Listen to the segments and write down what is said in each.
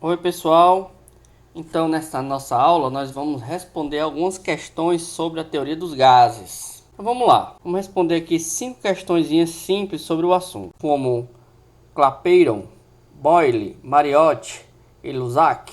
Oi pessoal, então nesta nossa aula nós vamos responder algumas questões sobre a teoria dos gases. Então vamos lá, vamos responder aqui 5 questõezinhas simples sobre o assunto, como Clapeyron, Boyle, Mariotti e Lusác,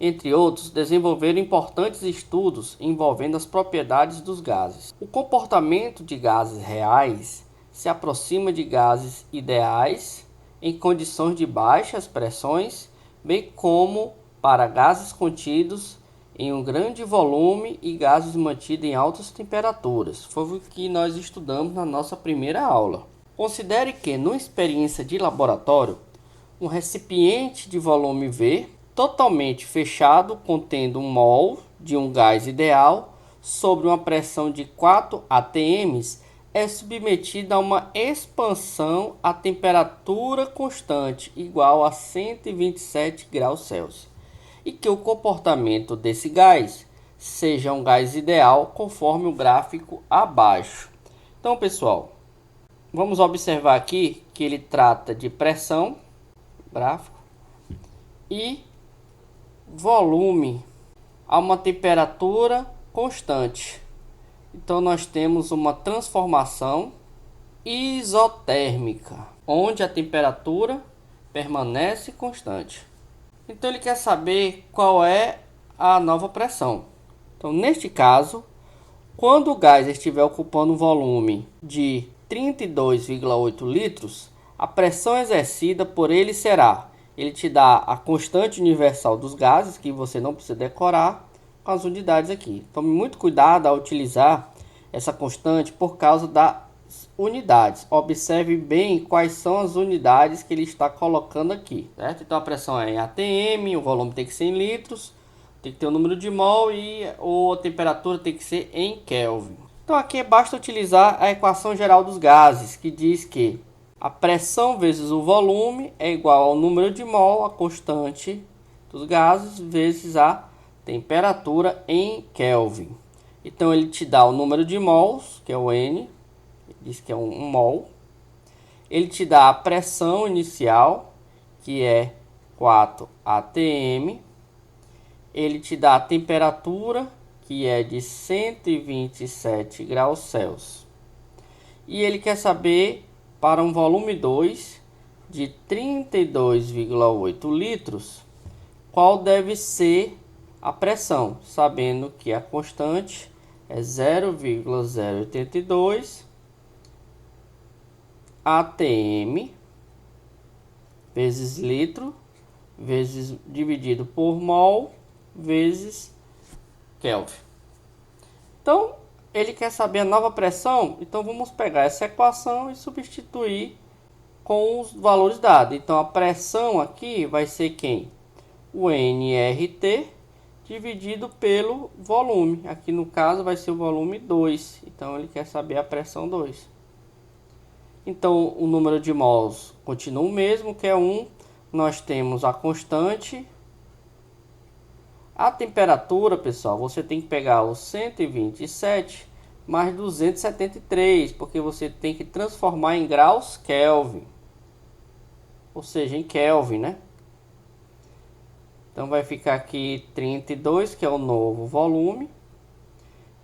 entre outros, desenvolveram importantes estudos envolvendo as propriedades dos gases. O comportamento de gases reais se aproxima de gases ideais em condições de baixas pressões, bem como para gases contidos em um grande volume e gases mantidos em altas temperaturas. Foi o que nós estudamos na nossa primeira aula. Considere que, numa experiência de laboratório, um recipiente de volume V, totalmente fechado, contendo 1 mol de um gás ideal, sobre uma pressão de 4 atm, é submetido a uma expansão a temperatura constante, igual a 127 graus Celsius, e que o comportamento desse gás seja um gás ideal, conforme o gráfico abaixo. Então, pessoal, vamos observar aqui que ele trata de pressão, gráfico, e volume a uma temperatura constante. Então nós temos uma transformação isotérmica, onde a temperatura permanece constante. Então ele quer saber qual é a nova pressão. Então neste caso, quando o gás estiver ocupando um volume de 32,8 litros, a pressão exercida por ele será, ele te dá a constante universal dos gases, que você não precisa decorar, com as unidades aqui. Tome muito cuidado ao utilizar essa constante por causa das unidades. Observe bem quais são as unidades que ele está colocando aqui, certo? Então a pressão é em atm, o volume tem que ser em litros, tem que ter o número de mol e a temperatura tem que ser em Kelvin. Então aqui basta utilizar a equação geral dos gases, que diz que a pressão vezes o volume é igual ao número de mol, a constante dos gases, vezes a temperatura em Kelvin. Então ele te dá o número de mols, que é o N, diz que é um mol. Ele te dá a pressão inicial, que é 4 atm. Ele te dá a temperatura, que é de 127 graus Celsius. E ele quer saber, para um volume 2 de 32,8 litros, qual deve ser a pressão, sabendo que a constante é 0,082 atm vezes litro vezes dividido por mol vezes Kelvin. Então ele quer saber a nova pressão, então vamos pegar essa equação e substituir com os valores dados. Então a pressão aqui vai ser quem? O nRT dividido pelo volume. Aqui no caso vai ser o volume 2. Então ele quer saber a pressão 2. Então o número de mols continua o mesmo, que é 1. Nós temos a constante. A temperatura, pessoal, você tem que pegar o 127 mais 273, porque você tem que transformar em graus Kelvin. Ou seja, em Kelvin, né? Então vai ficar aqui 32, que é o novo volume.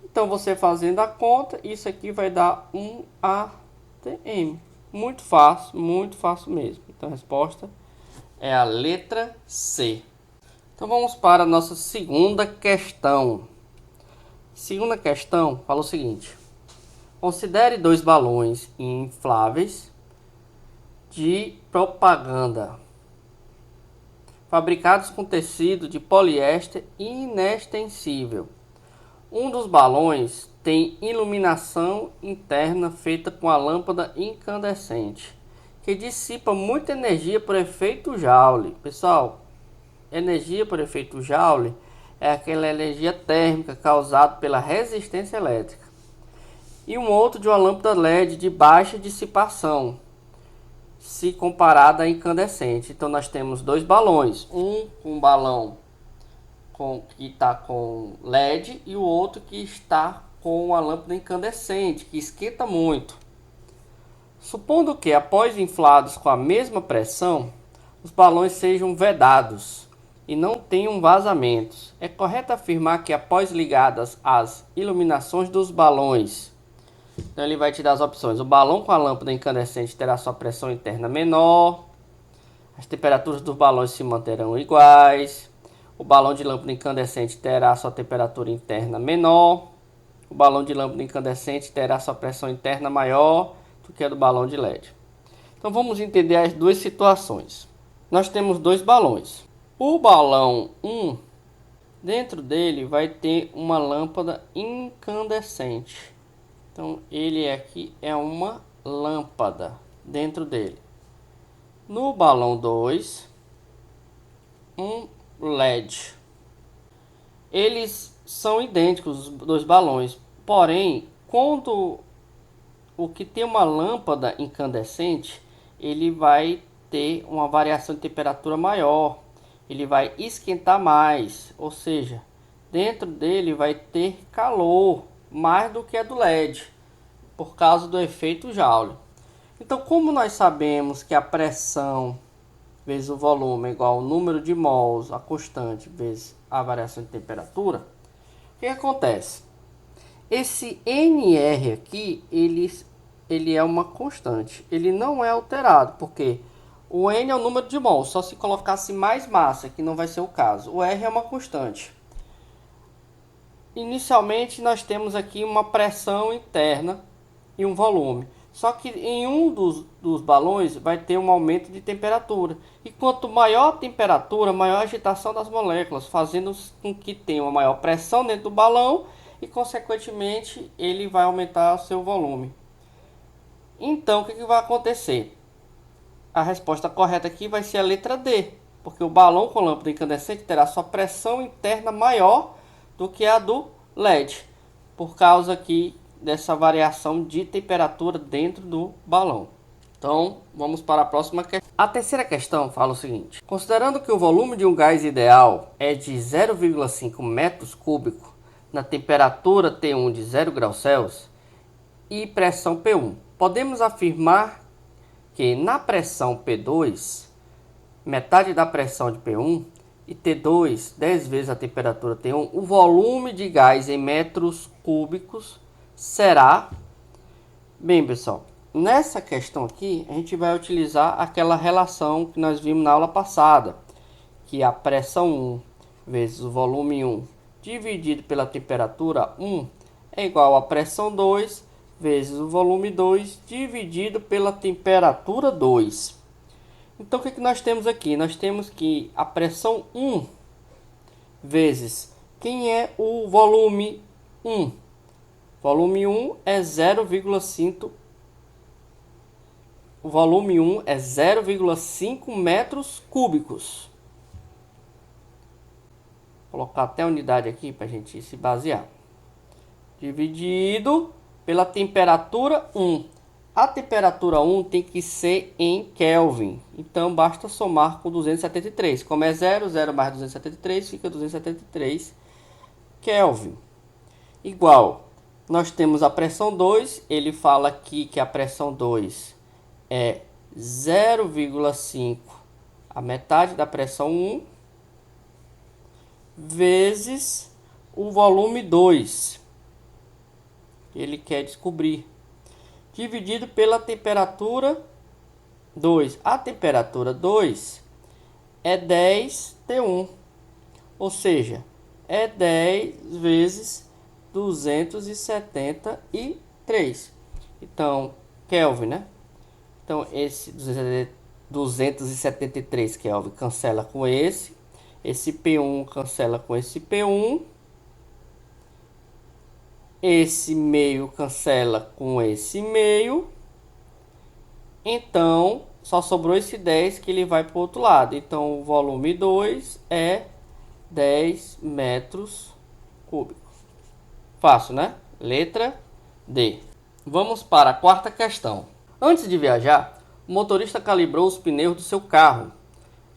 Então você fazendo a conta, isso aqui vai dar 1 atm. Muito fácil mesmo. Então a resposta é a letra C. Então vamos para a nossa segunda questão. Segunda questão fala o seguinte: considere 2 balões infláveis de propaganda fabricados com tecido de poliéster inextensível. Um dos balões tem iluminação interna feita com a lâmpada incandescente, que dissipa muita energia por efeito Joule. Pessoal, energia por efeito Joule é aquela energia térmica causada pela resistência elétrica. E um outro de uma lâmpada LED de baixa dissipação, se comparada a incandescente. Então nós temos 2 balões, um balão que está com LED e o outro que está com a lâmpada incandescente, que esquenta muito. Supondo que, após inflados com a mesma pressão, os balões sejam vedados e não tenham vazamentos. É correto afirmar que após ligadas as iluminações dos balões, então ele vai te dar as opções. O balão com a lâmpada incandescente terá sua pressão interna menor, as temperaturas dos balões se manterão iguais, o balão de lâmpada incandescente terá sua temperatura interna menor, o balão de lâmpada incandescente terá sua pressão interna maior do que a do balão de LED. Então vamos entender as duas situações. Nós temos dois balões. O balão 1, dentro dele vai ter uma lâmpada incandescente. Então ele aqui é uma lâmpada dentro dele. No balão 2, um LED. Eles são idênticos, os dois balões. Porém, quando o que tem uma lâmpada incandescente, ele vai ter uma variação de temperatura maior. Ele vai esquentar mais, ou seja, dentro dele vai ter calor mais do que a do LED, por causa do efeito Joule. Então, como nós sabemos que a pressão vezes o volume é igual ao número de mols, a constante, vezes a variação de temperatura, o que acontece? Esse NR aqui, ele é uma constante, ele não é alterado, porque o N é o número de mols, só se colocasse mais massa, que não vai ser o caso. O R é uma constante. Inicialmente nós temos aqui uma pressão interna e um volume. Só que em um dos balões vai ter um aumento de temperatura. E quanto maior a temperatura, maior a agitação das moléculas, fazendo com que tenha uma maior pressão dentro do balão e, consequentemente, ele vai aumentar o seu volume. Então, o que vai acontecer? A resposta correta aqui vai ser a letra D, porque o balão com lâmpada incandescente terá sua pressão interna maior do que a do LED, por causa aqui dessa variação de temperatura dentro do balão. Então, vamos para a próxima questão. A terceira questão fala o seguinte: considerando que o volume de um gás ideal é de 0,5 metros cúbicos na temperatura T1 de 0 graus Celsius e pressão P1, podemos afirmar que na pressão P2, metade da pressão de P1, e T2, 10 vezes a temperatura T1, o volume de gás em metros cúbicos será... Bem, pessoal, nessa questão aqui, a gente vai utilizar aquela relação que nós vimos na aula passada, que a pressão 1 vezes o volume 1 dividido pela temperatura 1 é igual a pressão 2 vezes o volume 2 dividido pela temperatura 2. Então, o que nós temos aqui? Nós temos que a pressão 1 vezes quem é o volume 1. Volume 1 é 0,5. O volume 1 é 0,5 metros cúbicos. Vou colocar até a unidade aqui para a gente se basear. Dividido pela temperatura 1. A temperatura 1 tem que ser em Kelvin. Então, basta somar com 273. Como é 0, 0 mais 273, fica 273 Kelvin. Igual, nós temos a pressão 2. Ele fala aqui que a pressão 2 é 0,5, a metade da pressão 1, vezes o volume 2. Ele quer descobrir. Dividido pela temperatura 2. A temperatura 2 é 10 T1. Ou seja, é 10 vezes 273. Então, Kelvin, né? Então, esse 273 Kelvin cancela com esse. Esse P1 cancela com esse P1. Esse meio cancela com esse meio. Então, só sobrou esse 10 que ele vai para o outro lado. Então, o volume 2 é 10 metros cúbicos. Fácil, né? Letra D. Vamos para a quarta questão. Antes de viajar, o motorista calibrou os pneus do seu carro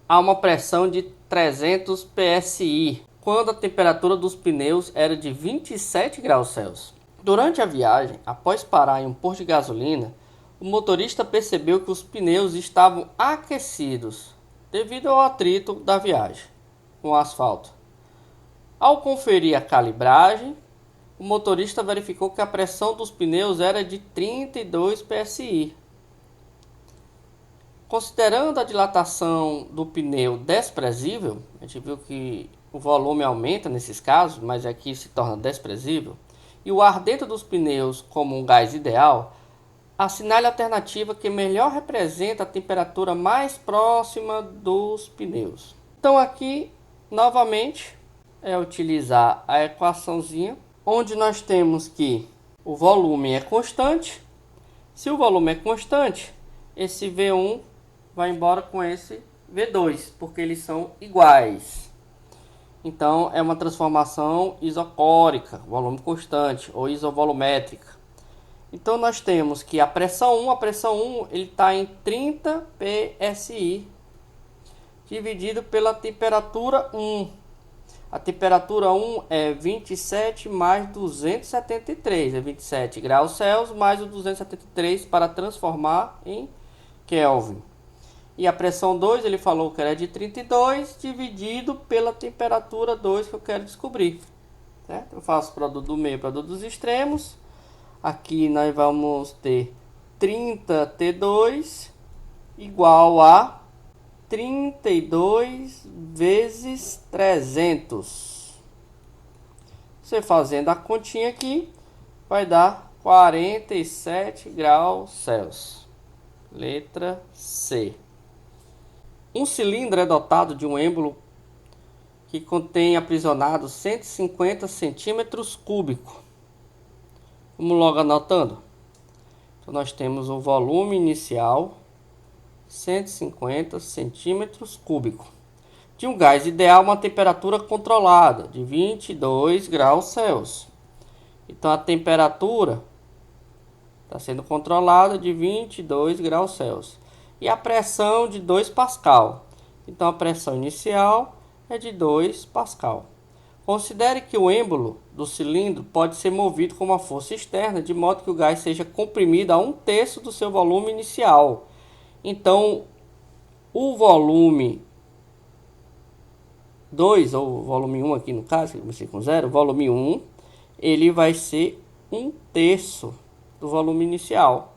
a uma pressão de 300 psi, quando a temperatura dos pneus era de 27 graus Celsius. Durante a viagem, após parar em um posto de gasolina, o motorista percebeu que os pneus estavam aquecidos devido ao atrito da viagem. com asfalto. Ao conferir a calibragem, o motorista verificou que a pressão dos pneus era de 32 psi. Considerando a dilatação do pneu desprezível, a gente viu que o volume aumenta nesses casos, mas aqui se torna desprezível, e o ar dentro dos pneus como um gás ideal, assinale a alternativa que melhor representa a temperatura mais próxima dos pneus. Então aqui, novamente, é utilizar a equaçãozinha, onde nós temos que o volume é constante. Se o volume é constante, esse V1 vai embora com esse V2, porque eles são iguais. Então é uma transformação isocórica, volume constante, ou isovolumétrica. Então nós temos que a pressão 1 ele está em 30 psi, dividido pela temperatura 1. A temperatura 1 é 27 mais 273, é 27 graus Celsius mais o 273 para transformar em Kelvin. E a pressão 2 ele falou que era de 32 dividido pela temperatura 2 que eu quero descobrir. Certo? Eu faço o produto do meio, produto dos extremos. Aqui nós vamos ter 30T2 igual a 32 vezes 300. Você fazendo a continha aqui, vai dar 47 graus Celsius. Letra C. Um cilindro é dotado de um êmbolo que contém aprisionado 150 centímetros cúbicos. Vamos logo anotando. Então nós temos o volume inicial 150 centímetros cúbicos de um gás ideal, uma temperatura controlada de 22 graus Celsius. Então a temperatura está sendo controlada de 22 graus Celsius. E a pressão de 2 Pascal. Então a pressão inicial é de 2 Pascal. Considere que o êmbolo do cilindro pode ser movido com uma força externa, de modo que o gás seja comprimido a 1/3 do seu volume inicial. Então, o volume 2, ou volume 1 aqui no caso, que eu comecei com 0, o volume 1, ele vai ser 1/3 do volume inicial,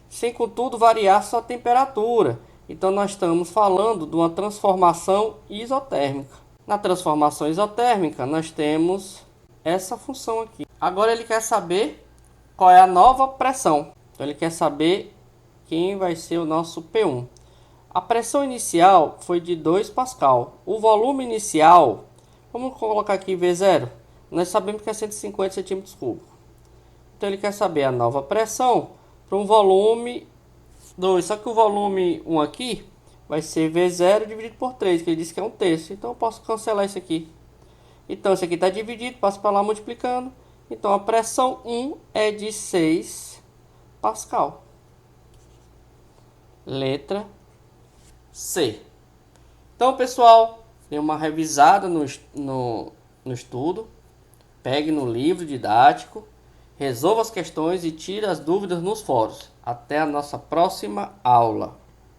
sem contudo variar sua temperatura. Então nós estamos falando de uma transformação isotérmica. Na transformação isotérmica nós temos essa função aqui. Agora ele quer saber qual é a nova pressão. Então ele quer saber quem vai ser o nosso P1. A pressão inicial foi de 2 Pascal. O volume inicial, vamos colocar aqui V0. Nós sabemos que é 150 centímetros cúbicos. Então ele quer saber a nova pressão para um volume 2. Só que o volume 1 aqui vai ser V0 dividido por 3, que ele disse que é 1/3. Então eu posso cancelar isso aqui. Então isso aqui está dividido, passo para lá multiplicando. Então a pressão 1 é de 6 Pascal. Letra C. Então pessoal, dê uma revisada no estudo. Pegue no livro didático. Resolva as questões e tire as dúvidas nos fóruns. Até a nossa próxima aula.